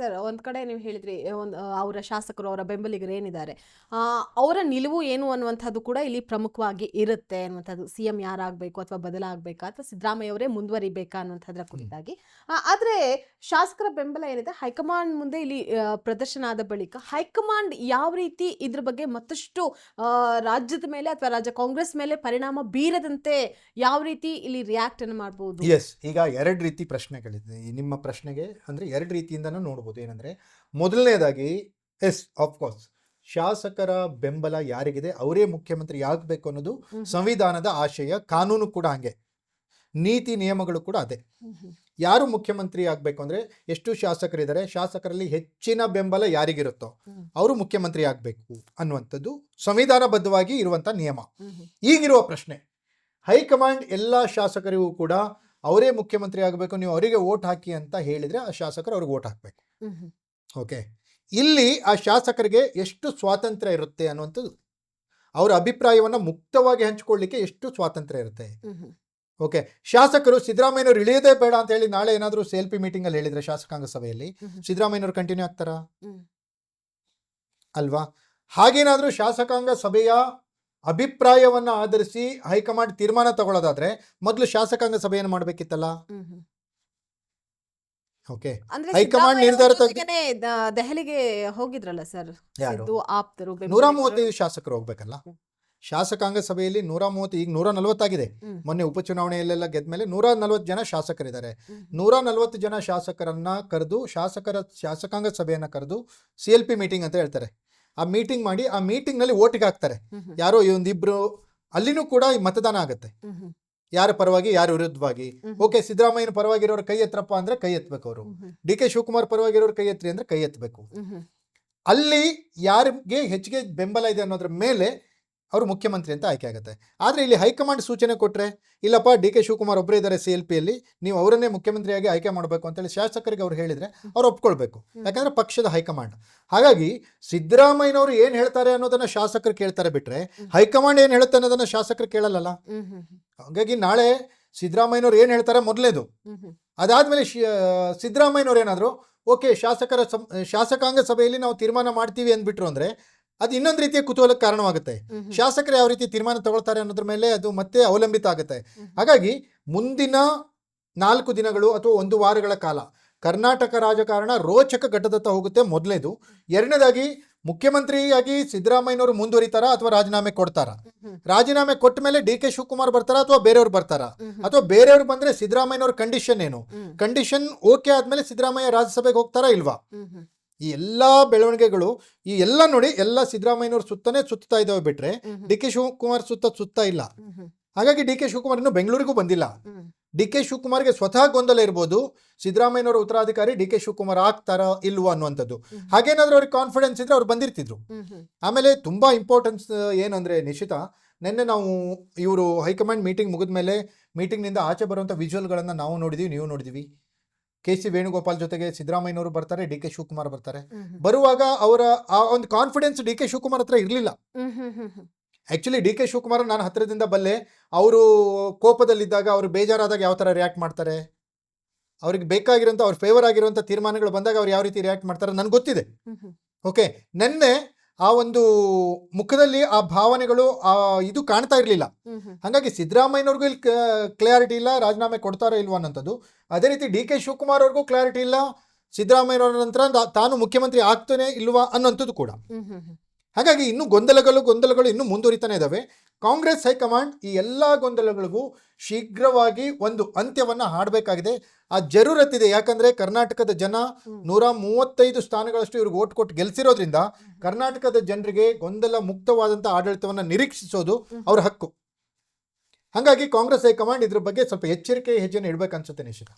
Sir, ಒಂದ್ ಕಡೆ ನೀವು ಹೇಳಿದ್ರಿ ಅವರ ಶಾಸಕರು, ಅವರ ಬೆಂಬಲಿಗರು ಏನಿದ್ದಾರೆ, ಅವರ ನಿಲುವು ಏನು ಅನ್ನುವಂಥದ್ದು ಕೂಡ ಇಲ್ಲಿ ಪ್ರಮುಖವಾಗಿ ಇರುತ್ತೆ ಅನ್ನುವಂಥದ್ದು. ಸಿಎಂ ಯಾರಾಗಬೇಕು ಅಥವಾ ಬದಲಾಗಬೇಕಾ ಅಥವಾ ಸಿದ್ದರಾಮಯ್ಯ ಅವರೇ ಮುಂದುವರಿಬೇಕಾ ಅನ್ನುವಂಥದ್ರ ಕುರಿತಾಗಿ. ಆದ್ರೆ ಶಾಸಕರ ಬೆಂಬಲ ಏನಿದೆ ಹೈಕಮಾಂಡ್ ಮುಂದೆ ಇಲ್ಲಿ ಪ್ರದರ್ಶನ ಆದ ಬಳಿಕ ಹೈಕಮಾಂಡ್ ಯಾವ ರೀತಿ ಇದ್ರ ಬಗ್ಗೆ ಮತ್ತಷ್ಟು ರಾಜ್ಯದ ಮೇಲೆ ಅಥವಾ ರಾಜ್ಯ ಕಾಂಗ್ರೆಸ್ ಮೇಲೆ ಪರಿಣಾಮ ಬೀರದಂತೆ ಯಾವ ರೀತಿ ಇಲ್ಲಿ ರಿಯಾಕ್ಟ್ ಅನ್ನು ಮಾಡಬಹುದು? ಎಸ್, ಈಗ ಎರಡು ರೀತಿ ಪ್ರಶ್ನೆಗಳಿದೆ ನಿಮ್ಮ ಪ್ರಶ್ನೆಗೆ. ಅಂದ್ರೆ ಎರಡು ರೀತಿಯಿಂದನೂ ನೋಡ್ಬೋದು. ಏನಂದ್ರೆ ಮೊದಲನೇದಾಗಿ ಎಸ್ ಆಫ್ಕೋರ್ಸ್ ಶಾಸಕರ ಬೆಂಬಲ ಯಾರಿಗಿದೆ ಅವರೇ ಮುಖ್ಯಮಂತ್ರಿ ಆಗಬೇಕು ಅನ್ನೋದು ಸಂವಿಧಾನದ ಆಶಯ, ಕಾನೂನು ಕೂಡ ಹಂಗೆ, ನೀತಿ ನಿಯಮಗಳು ಕೂಡ ಅದೇ. ಯಾರು ಮುಖ್ಯಮಂತ್ರಿ ಆಗಬೇಕು ಅಂದ್ರೆ ಎಷ್ಟು ಶಾಸಕರಿದ್ದಾರೆ, ಶಾಸಕರಲ್ಲಿ ಹೆಚ್ಚಿನ ಬೆಂಬಲ ಯಾರಿಗಿರುತ್ತೋ ಅವರು ಮುಖ್ಯಮಂತ್ರಿ ಆಗಬೇಕು ಅನ್ನುವಂಥದ್ದು ಸಂವಿಧಾನಬದ್ಧವಾಗಿ ಇರುವಂತ ನಿಯಮ. ಈಗಿರುವ ಪ್ರಶ್ನೆ, ಹೈಕಮಾಂಡ್ ಎಲ್ಲ ಶಾಸಕರಿಗೂ ಕೂಡ ಅವರೇ ಮುಖ್ಯಮಂತ್ರಿ ಆಗಬೇಕು, ನೀವು ಅವರಿಗೆ ವೋಟ್ ಹಾಕಿ ಅಂತ ಹೇಳಿದ್ರೆ ಆ ಶಾಸಕರು ಅವ್ರಿಗೆ ವೋಟ್ ಹಾಕಬೇಕು. ಓಕೆ, ಇಲ್ಲಿ ಆ ಶಾಸಕರಿಗೆ ಎಷ್ಟು ಸ್ವಾತಂತ್ರ್ಯ ಇರುತ್ತೆ ಅನ್ನುವಂಥದ್ದು, ಅವರ ಅಭಿಪ್ರಾಯವನ್ನ ಮುಕ್ತವಾಗಿ ಹಂಚಿಕೊಳ್ಳಿಕ್ಕೆ ಎಷ್ಟು ಸ್ವಾತಂತ್ರ್ಯ ಇರುತ್ತೆ. ಓಕೆ, ಶಾಸಕರು ಸಿದ್ದರಾಮಯ್ಯನವರು ಇಳಿಯೋದೇ ಬೇಡ ಅಂತ ಹೇಳಿ ನಾಳೆ ಏನಾದರೂ CLP ಮೀಟಿಂಗ್ ಅಲ್ಲಿ ಹೇಳಿದ್ರೆ ಶಾಸಕಾಂಗ ಸಭೆಯಲ್ಲಿ ಸಿದ್ದರಾಮಯ್ಯನವರು ಕಂಟಿನ್ಯೂ ಆಗ್ತಾರಾ? ಅಲ್ವಾ? ಹಾಗೇನಾದ್ರೂ ಶಾಸಕಾಂಗ ಸಭೆಯ ಅಭಿಪ್ರಾಯವನ್ನ ಆಧರಿಸಿ ಹೈಕಮಾಂಡ್ ತೀರ್ಮಾನ ತಗೊಳ್ಳೋದಾದ್ರೆ ಮೊದಲು ಶಾಸಕಾಂಗ ಸಭೆಯನ್ನು ಮಾಡಬೇಕಿತ್ತಲ್ಲ. ಓಕೆ, ಹೈಕಮಾಂಡ್ ನಿರ್ಧಾರ ದೆಹಲಿಗೆ ಹೋಗಿದ್ರಲ್ಲ ಸರ್, 135 ಶಾಸಕರು ಹೋಗ್ಬೇಕಲ್ಲ. ಶಾಸಕಾಂಗ ಸಭೆಯಲ್ಲಿ 130, ಈಗ 140 ಆಗಿದೆ. ಮೊನ್ನೆ ಉಪಚುನಾವಣೆಯಲ್ಲೆಲ್ಲ ಗೆದ್ಮೇಲೆ 140 ಜನ ಶಾಸಕರಿದ್ದಾರೆ. 140 ಜನ ಶಾಸಕರನ್ನ ಕರೆದು ಶಾಸಕಾಂಗ ಸಭೆಯನ್ನ ಕರೆದು CLP ಮೀಟಿಂಗ್ ಅಂತ ಹೇಳ್ತಾರೆ. ಆ ಮೀಟಿಂಗ್ ಮಾಡಿ ಆ ಮೀಟಿಂಗ್ ನಲ್ಲಿ ವೋಟಿಗೆ ಹಾಕ್ತಾರೆ. ಯಾರೋ ಒಂದಿಬ್ರು, ಅಲ್ಲಿನೂ ಕೂಡ ಮತದಾನ ಆಗುತ್ತೆ, ಯಾರ ಪರವಾಗಿ ಯಾರ ವಿರುದ್ಧವಾಗಿ. ಓಕೆ, ಸಿದ್ದರಾಮಯ್ಯನ ಪರವಾಗಿರೋರು ಕೈ ಎತ್ತರಪ್ಪ ಅಂದ್ರೆ ಕೈ ಎತ್ತಬೇಕು, ಅವರು DK ಶಿವಕುಮಾರ್ ಪರವಾಗಿರೋರು ಕೈ ಎತ್ತರಿ ಅಂದ್ರೆ ಕೈ ಎತ್ತಬೇಕು. ಅಲ್ಲಿ ಯಾರಿಗೆ ಹೆಚ್ಚಿಗೆ ಬೆಂಬಲ ಇದೆ ಅನ್ನೋದ್ರ ಮೇಲೆ ಅವರು ಮುಖ್ಯಮಂತ್ರಿ ಅಂತ ಆಯ್ಕೆ ಆಗುತ್ತೆ. ಆದ್ರೆ ಇಲ್ಲಿ ಹೈಕಮಾಂಡ್ ಸೂಚನೆ ಕೊಟ್ರೆ, ಇಲ್ಲಪ್ಪ DK ಶಿವಕುಮಾರ್ ಒಬ್ಬರೇ ಇದ್ದಾರೆ CLPಯಲ್ಲಿ, ನೀವು ಅವರನ್ನೇ ಮುಖ್ಯಮಂತ್ರಿಯಾಗಿ ಆಯ್ಕೆ ಮಾಡಬೇಕು ಅಂತೇಳಿ ಶಾಸಕರಿಗೆ ಅವ್ರು ಹೇಳಿದ್ರೆ ಅವ್ರು ಒಪ್ಕೊಳ್ಬೇಕು, ಯಾಕಂದ್ರೆ ಪಕ್ಷದ ಹೈಕಮಾಂಡ್. ಹಾಗಾಗಿ ಸಿದ್ದರಾಮಯ್ಯನವರು ಏನ್ ಹೇಳ್ತಾರೆ ಅನ್ನೋದನ್ನ ಶಾಸಕರು ಕೇಳ್ತಾರೆ ಬಿಟ್ರೆ ಹೈಕಮಾಂಡ್ ಏನ್ ಹೇಳುತ್ತೆ ಅನ್ನೋದನ್ನ ಶಾಸಕರು ಕೇಳಲ್ಲ. ಹಾಗಾಗಿ ನಾಳೆ ಸಿದ್ದರಾಮಯ್ಯನವ್ರು ಏನ್ ಹೇಳ್ತಾರೆ ಮೊದಲೇದು, ಅದಾದ್ಮೇಲೆ ಸಿದ್ದರಾಮಯ್ಯನವ್ರು ಏನಾದ್ರು ಓಕೆ ಶಾಸಕಾಂಗ ಸಭೆಯಲ್ಲಿ ನಾವು ತೀರ್ಮಾನ ಮಾಡ್ತೀವಿ ಅಂದ್ಬಿಟ್ರು ಅಂದ್ರೆ ಅದು ಇನ್ನೊಂದು ರೀತಿಯ ಕುತೂಹಲಕ್ಕೆ ಕಾರಣವಾಗುತ್ತೆ. ಶಾಸಕರು ಯಾವ ರೀತಿ ತೀರ್ಮಾನ ತಗೊಳ್ತಾರೆ ಅನ್ನೋದ್ರ ಮೇಲೆ ಅದು ಮತ್ತೆ ಅವಲಂಬಿತ ಆಗುತ್ತೆ. ಹಾಗಾಗಿ ಮುಂದಿನ 4 ದಿನಗಳು ಅಥವಾ 1 ವಾರಗಳ ಕಾಲ ಕರ್ನಾಟಕ ರಾಜಕಾರಣ ರೋಚಕ ಘಟ್ಟದತ್ತ ಹೋಗುತ್ತೆ. ಮೊದಲನೇದು. ಎರಡನೇದಾಗಿ, ಮುಖ್ಯಮಂತ್ರಿಯಾಗಿ ಸಿದ್ದರಾಮಯ್ಯನವರು ಮುಂದುವರಿತಾರಾ ಅಥವಾ ರಾಜೀನಾಮೆ ಕೊಡ್ತಾರಾ? ರಾಜೀನಾಮೆ ಕೊಟ್ಟ ಮೇಲೆ DK ಶಿವಕುಮಾರ್ ಬರ್ತಾರಾ ಅಥವಾ ಬೇರೆಯವ್ರು ಬರ್ತಾರಾ? ಅಥವಾ ಬೇರೆಯವ್ರು ಬಂದ್ರೆ ಸಿದ್ದರಾಮಯ್ಯನವ್ರ ಕಂಡೀಷನ್ ಏನು? ಕಂಡೀಷನ್ ಓಕೆ ಆದ್ಮೇಲೆ ಸಿದ್ದರಾಮಯ್ಯ ರಾಜ್ಯಸಭೆಗೆ ಹೋಗ್ತಾರಾ ಇಲ್ವಾ? ಈ ಎಲ್ಲಾ ಬೆಳವಣಿಗೆಗಳು, ಈ ಎಲ್ಲ ನೋಡಿ, ಎಲ್ಲ ಸಿದ್ದರಾಮಯ್ಯನವ್ರ ಸುತ್ತನೇ ಸುತ್ತಾ ಇದಾವೆ ಬಿಟ್ರೆ DK ಶಿವಕುಮಾರ್ ಸುತ್ತಾ ಇಲ್ಲ. ಹಾಗಾಗಿ DK ಶಿವಕುಮಾರ್ ಇನ್ನು ಬೆಂಗಳೂರಿಗೂ ಬಂದಿಲ್ಲ. DK ಶಿವಕುಮಾರ್ಗೆ ಸ್ವತಃ ಗೊಂದಲ ಇರ್ಬೋದು, ಸಿದ್ದರಾಮಯ್ಯನವರ ಉತ್ತರಾಧಿಕಾರಿ DK ಶಿವಕುಮಾರ್ ಆಗ್ತಾರ ಇಲ್ವಾ ಅನ್ನುವಂಥದ್ದು. ಹಾಗೇನಾದ್ರೂ ಅವ್ರಿಗೆ ಕಾನ್ಫಿಡೆನ್ಸ್ ಇದ್ರೆ ಅವ್ರು ಬಂದಿರ್ತಿದ್ರು. ಆಮೇಲೆ ತುಂಬಾ ಇಂಪಾರ್ಟೆನ್ಸ್ ಏನಂದ್ರೆ, ನಿಶ್ಚಿತ ನಿನ್ನೆ ನಾವು ಇವರು ಹೈಕಮಾಂಡ್ ಮೀಟಿಂಗ್ ಮುಗಿದ್ಮೇಲೆ ಮೀಟಿಂಗ್ ನಿಂದ ಆಚೆ ಬರುವಂತ ವಿಜುವಲ್ಗಳನ್ನ ನಾವು ನೋಡಿದೀವಿ, ನೀವು ನೋಡಿದೀವಿ. KC ವೇಣುಗೋಪಾಲ್ ಜೊತೆಗೆ ಸಿದ್ದರಾಮಯ್ಯನವರು ಬರ್ತಾರೆ, DK ಶಿವಕುಮಾರ್ ಬರ್ತಾರೆ. ಬರುವಾಗ ಅವರ ಆ ಒಂದು ಕಾನ್ಫಿಡೆನ್ಸ್ DK ಶಿವಕುಮಾರ್ ಹತ್ರ ಇರ್ಲಿಲ್ಲ. ಆಕ್ಚುಲಿ DK ಶಿವಕುಮಾರ್ ನಾನು ಹತ್ತಿರದಿಂದ ಬಲ್ಲೆ, ಅವರು ಕೋಪದಲ್ಲಿದ್ದಾಗ, ಅವರು ಬೇಜಾರಾದಾಗ ಯಾವ ತರ ರಿಯಾಕ್ಟ್ ಮಾಡ್ತಾರೆ, ಅವ್ರಿಗೆ ಬೇಕಾಗಿರೋಂಥ ಅವ್ರ ಫೇವರ್ ಆಗಿರುವಂಥ ತೀರ್ಮಾನಗಳು ಬಂದಾಗ ಅವ್ರು ಯಾವ ರೀತಿ ರಿಯಾಕ್ಟ್ ಮಾಡ್ತಾರೆ ನನಗೆ ಗೊತ್ತಿದೆ. ಓಕೆ, ನೆನ್ನೆ ಆ ಒಂದು ಮುಖದಲ್ಲಿ ಆ ಭಾವನೆಗಳು ಇದು ಕಾಣ್ತಾ ಇರಲಿಲ್ಲ. ಹಾಗಾಗಿ ಸಿದ್ದರಾಮಯ್ಯನವ್ರಿಗೂ ಇಲ್ಲಿ ಕ್ಲಾರಿಟಿ ಇಲ್ಲ, ರಾಜೀನಾಮೆ ಕೊಡ್ತಾರೋ ಇಲ್ವಾ ಅನ್ನೋಂಥದ್ದು. ಅದೇ ರೀತಿ DK ಶಿವಕುಮಾರ್ ಅವ್ರಿಗೂ ಕ್ಲಾರಿಟಿ ಇಲ್ಲ, ಸಿದ್ದರಾಮಯ್ಯನವರ ನಂತರ ತಾನು ಮುಖ್ಯಮಂತ್ರಿ ಆಗ್ತಾನೆ ಇಲ್ವಾ ಅನ್ನೋಂಥದ್ದು ಕೂಡ. ಹಾಗಾಗಿ ಇನ್ನೂ ಗೊಂದಲಗಳು ಇನ್ನೂ ಮುಂದುವರಿತಾನೆ ಇದಾವೆ. ಕಾಂಗ್ರೆಸ್ ಹೈಕಮಾಂಡ್ ಈ ಎಲ್ಲಾ ಗೊಂದಲಗಳಿಗೂ ಶೀಘ್ರವಾಗಿ ಒಂದು ಅಂತ್ಯವನ್ನ ಹಾಡಬೇಕಾಗಿದೆ. ಆ ಜರೂರತ್ತಿದೆ. ಯಾಕಂದ್ರೆ ಕರ್ನಾಟಕದ ಜನ 135 ಸ್ಥಾನಗಳಷ್ಟು ಇವ್ರಿಗೆ ಓಟ್ ಕೊಟ್ಟು ಗೆಲ್ಸಿರೋದ್ರಿಂದ ಕರ್ನಾಟಕದ ಜನರಿಗೆ ಗೊಂದಲ ಮುಕ್ತವಾದಂಥ ಆಡಳಿತವನ್ನ ನಿರೀಕ್ಷಿಸೋದು ಅವ್ರ ಹಕ್ಕು. ಹಾಗಾಗಿ ಕಾಂಗ್ರೆಸ್ ಹೈಕಮಾಂಡ್ ಇದ್ರ ಬಗ್ಗೆ ಸ್ವಲ್ಪ ಎಚ್ಚರಿಕೆ ಹೆಜ್ಜೆಯನ್ನು ಇಡಬೇಕನ್ಸುತ್ತೆ ನಿಶ್ಚಿತ.